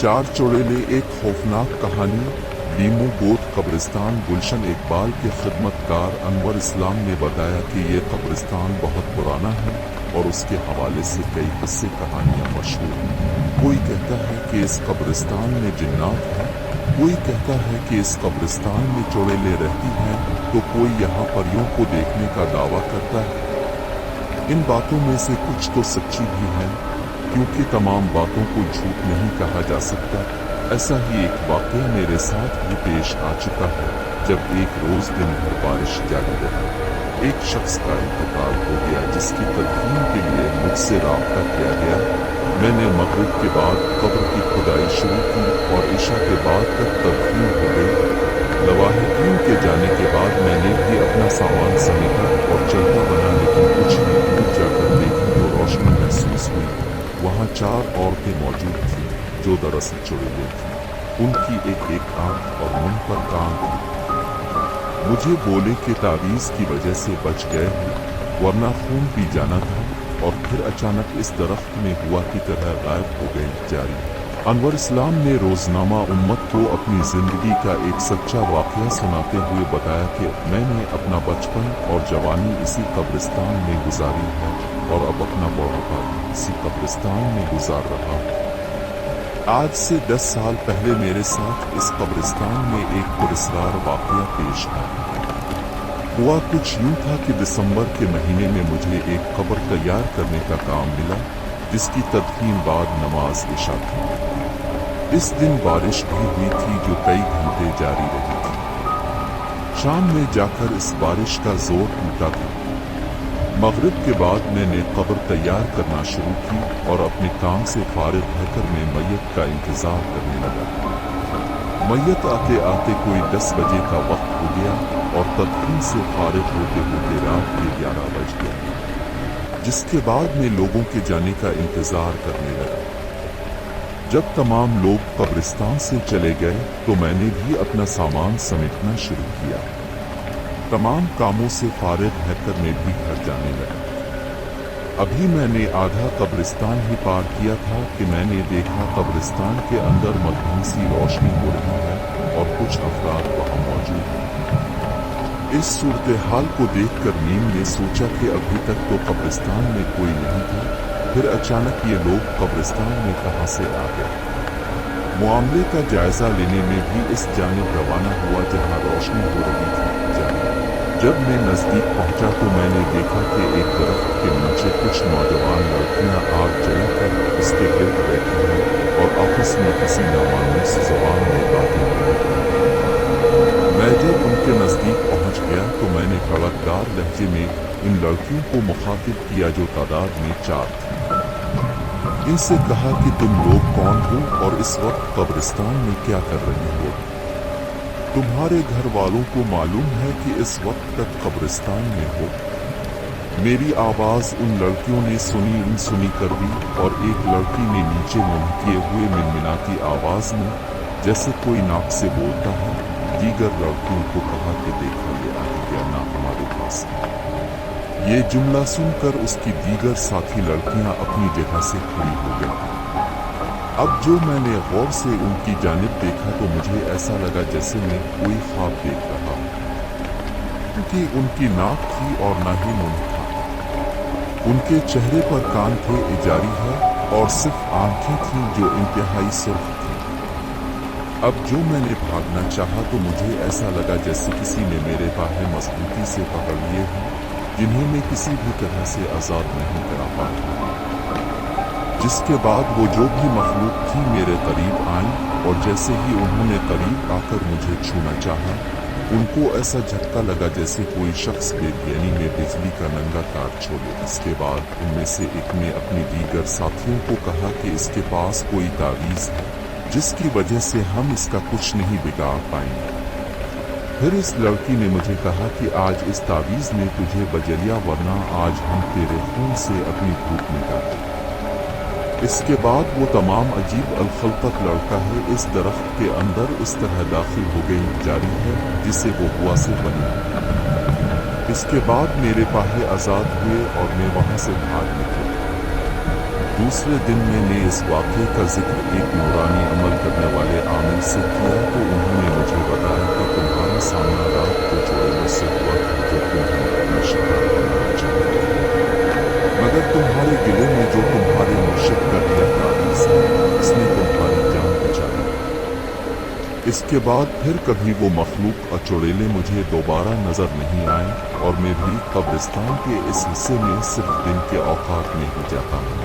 चार चुड़ैले एक खौफनाक कहानी। लीमू गोद कब्रिस्तान। गुलशन इकबाल के खिदमतकार अनवर इस्लाम ने बताया कि ये कब्रिस्तान बहुत पुराना है और उसके हवाले से कई किस्से कहानियाँ मशहूर हैं। कोई कहता है कि इस कब्रिस्तान में जिन्नात हैं, कोई कहता है कि इस कब्रिस्तान में चुड़ैलें रहती हैं, तो कोई यहाँ परियों को देखने का दावा करता है। इन बातों में से कुछ तो सच्ची भी है, क्योंकि तमाम बातों को झूठ नहीं कहा जा सकता। ऐसा ही एक वाक़या मेरे साथ भी पेश आ चुका है, जब एक रोज दिन भर बारिश जारी रही। एक शख्स का इंतकाल हो गया, जिसकी तदफीन के लिए मुझसे राब्ता किया गया। मैंने मगरिब के बाद कब्र की खुदाई शुरू की और इशा के बाद तक तदफीन हो गई। लवाहिकीन के जाने के बाद मैंने भी अपना सामान समेटा और चलता बना, लेकिन कुछ ही दूर जाकर देखी तो रोशनी महसूस हुई। वहाँ चार औरतें मौजूद थीं, जो दरअसल चुड़ैलें थीं। उनकी एक आंख और मुंह पर कान थी। मुझे बोले कि तावीज़ की वजह से बच गए हैं, वरना खून पी जाना था। और फिर अचानक इस दरख्त में हुआ की तरह गायब हो गए। जारी अनवर इस्लाम ने रोजनामा उम्मत को अपनी जिंदगी का एक सच्चा वाक़या सुनाते हुए बताया कि मैंने अपना बचपन और जवानी इसी कब्रिस्तान में गुजारी है और अब अपना बुढ़ापा इसी कब्रिस्तान में गुजार रहा हूँ। आज से 10 साल पहले मेरे साथ इस कब्रिस्तान में एक पुरस्कार वाक़या पेश आया। हुआ कुछ यूं था कि दिसंबर के महीने में मुझे एक कब्र तैयार करने का काम मिला, जिसकी तदफीन बाद नमाज इशा थी। इस दिन बारिश भी हुई थी, जो कई घंटे जारी रही थी। शाम में जाकर इस बारिश का जोर टूटा था। मगरिब के बाद मैंने कब्र तैयार करना शुरू की और अपने काम से फारिग रहकर मैं मैयत का इंतजार करने लगा। मैयत आते आते कोई 10 बजे का वक्त हो गया और तदफीन से फारिग होते होते रात के 11 बज गए, जिसके बाद मैं लोगों के जाने का इंतजार करने लगा। जब तमाम लोग कब्रिस्तान से चले गए तो मैंने भी अपना सामान समेटना शुरू किया। तमाम कामों से फारिग रहकर मैं भी घर जाने लगा। अभी मैंने आधा कब्रिस्तान ही पार किया था कि मैंने देखा कब्रिस्तान के अंदर मध्यम सी रोशनी हो रही है और कुछ अफराद वहाँ मौजूद हैं। इस सूरत हाल को देखकर नीम ने सोचा कि अभी तक तो कब्रिस्तान में कोई नहीं था, फिर अचानक ये लोग कब्रिस्तान में कहाँ से आ गए। मामले का जायजा लेने में भी इस जानिब रवाना हुआ जहाँ रोशनी हो रही थी। जब मैं नजदीक पहुंचा तो मैंने देखा कि एक दरख्त के नीचे कुछ नौजवान लड़कियां आग जलाकर उसके गिर्द बैठी हैं और आपस में किसी नामालूम ज़बान में बातें कर रही हैं। मैं जब उनके नजदीक पहुंच गया तो मैंने कड़कदार लहजे में इन लड़कियों को मुखातिब किया, जो तादाद में 4 थीं। इनसे कहा कि तुम लोग कौन हो और इस वक्त कब्रिस्तान में क्या कर रही हो। तुम्हारे घर वालों को मालूम है कि इस वक्त तक कब्रिस्तान में हो। मेरी आवाज़ उन लड़कियों ने सुनी कर दी और एक लड़की ने नीचे मुंह किए हुए मिनमिनाती आवाज़ में, जैसे कोई नाक से बोलता है, दीगर लड़कियों को कहा कि देखो ये आ गया ना हमारे पास। ये जुमला सुनकर उसकी दीगर साथी लड़कियां अपनी जगह से खड़ी हो गईं। अब जो मैंने गौर से उनकी जानिब देखा तो मुझे ऐसा लगा जैसे मैं कोई ख्वाब देख रहा हूँ, क्योंकि उनकी नाक थी और ना ही मुंह था। उनके चेहरे पर कान थे, इजारी है, और सिर्फ आंखें थीं जो इंतहाई सुर्ख थीं। अब जो मैंने भागना चाहा तो मुझे ऐसा लगा जैसे किसी ने मेरे बाहें मजबूती से पकड़ लिए हैं, जिन्हें मैं किसी भी तरह से आज़ाद नहीं करा पाता। जिसके बाद वो जो भी मखलूक थी मेरे करीब आई और जैसे ही उन्होंने करीब आकर मुझे छूना चाहा, उनको ऐसा झटका लगा जैसे कोई शख्स बेचैनी में बिजली का नंगा तार छोड़े। इसके बाद उनमें से एक ने अपनी दीगर साथियों को कहा कि इसके पास कोई तावीज़ है, जिसकी वजह से हम इसका कुछ नहीं बिगाड़ पाएंगे। फिर इस लड़की ने मुझे कहा कि आज इस तावीज़ ने तुझे बजलिया, वरना आज हम तेरे खून से अपनी भूख मिटाते। इसके बाद वो तमाम अजीब अलखलकत लड़का है इस दरख्त के अंदर इस तरह दाखिल हो गई। जारी है जिसे वो हुआ से बनी। इसके बाद मेरे पाहे आज़ाद हुए और मैं वहाँ से भाग निकला। दूसरे दिन मैंने इस वाक़े का जिक्र एक नूरानी अमल करने वाले आमिल से किया तो उन्होंने मुझे बताया कि तुम्हारा सामना रात को चोरों से हुआ था जो तुम्हें अपना शिकार बनाना चाहते थे, मगर तुम्हारे गिले में जो तुम्हारे मुर्शिद का दिया ताबीज़ है उसने तुम्हारी जान बचा ली। इसके बाद फिर कभी वो मखलूक अचुड़ेले मुझे दोबारा नज़र नहीं आए और मैं भी कब्रिस्तान के इस हिस्से में सिर्फ दिन के औकात में ही जाता हूँ।